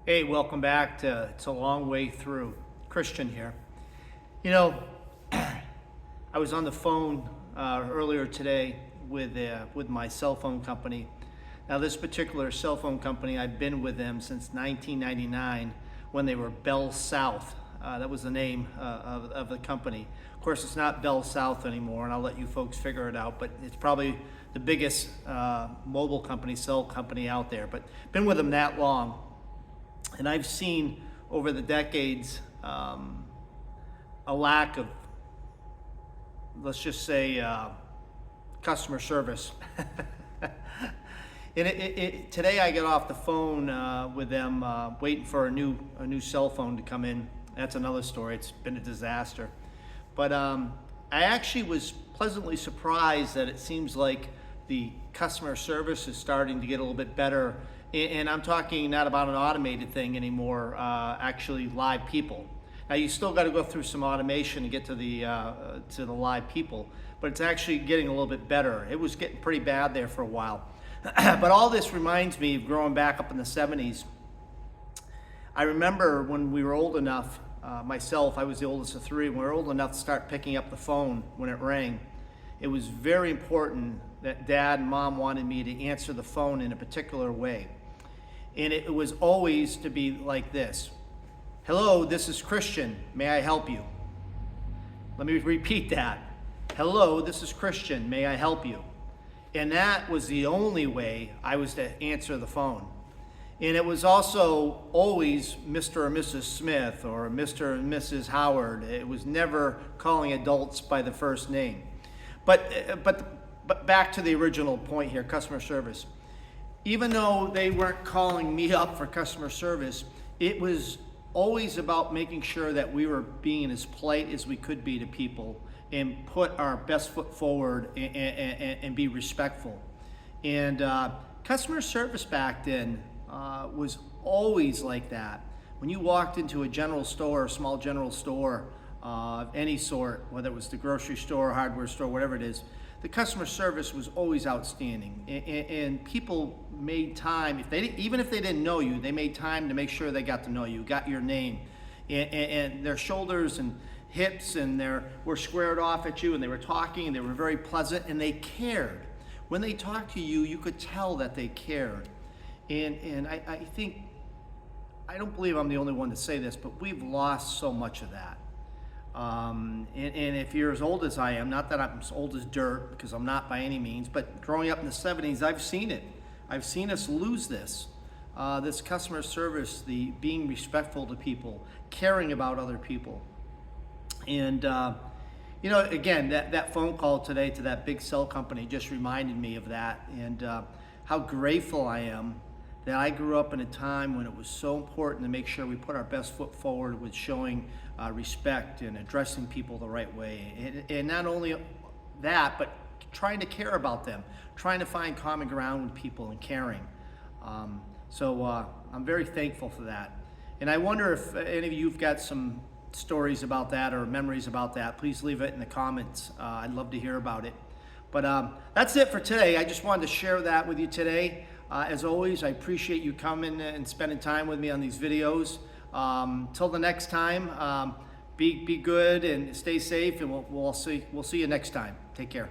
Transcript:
Hey, welcome back to It's a Long Way Through. Christian here. You know, I was on the phone earlier today with my cell phone company. Now, this particular cell phone company, I've been with them since 1999 when they were Bell South. That was the name of the company. Of course, it's not Bell South anymore, and I'll let you folks figure it out, but it's probably the biggest mobile company, cell company out there. But been with them that long. And I've seen over the decades a lack of, let's just say, customer service. And today I got off the phone with them waiting for a new cell phone to come in. That's another story. It's been a disaster. But I actually was pleasantly surprised that it seems like the customer service is starting to get a little bit better. And I'm talking not about an automated thing anymore, actually live people. Now you still got to go through some automation to get to the live people, but it's actually getting a little bit better. It was getting pretty bad there for a while. But all this reminds me of growing back up in the 70s. I remember when we were old enough, myself, I was the oldest of three, when we were old enough to start picking up the phone when it rang. It was very important that Dad and Mom wanted me to answer the phone in a particular way. And it was always to be like this. Hello, this is Christian. May I help you? Let me repeat that. Hello, this is Christian. May I help you? And that was the only way I was to answer the phone. And it was also always Mr. or Mrs. Smith or Mr. and Mrs. Howard. It was never calling adults by the first name. But back to the original point here, customer service. Even though they weren't calling me up for customer service, it was always about making sure that we were being as polite as we could be to people and put our best foot forward and be respectful. And customer service back then was always like that. When you walked into a general store, a small general store of any sort, whether it was the grocery store, hardware store, whatever it is, the customer service was always outstanding, and people made time. Even if they didn't know you, they made time to make sure they got to know you, got your name, and their shoulders and hips and were squared off at you, and they were talking, and they were very pleasant, and they cared. When they talked to you, you could tell that they cared. And I think, I don't believe I'm the only one to say this, but we've lost so much of that. And if you're as old as I am, not that I'm as old as dirt, because I'm not by any means, but growing up in the 70s, I've seen it. I've seen us lose this customer service, the being respectful to people, caring about other people. And, again, that phone call today to that big cell company just reminded me of that, and how grateful I am that I grew up in a time when it was so important to make sure we put our best foot forward with showing respect and addressing people the right way. And not only that, but trying to care about them, trying to find common ground with people and caring. So I'm very thankful for that. And I wonder if any of you have got some stories about that or memories about that. Please leave it in the comments. I'd love to hear about it. But that's it for today. I just wanted to share that with you today. As always, I appreciate you coming and spending time with me on these videos. Till the next time, be good and stay safe, and we'll see you next time. Take care.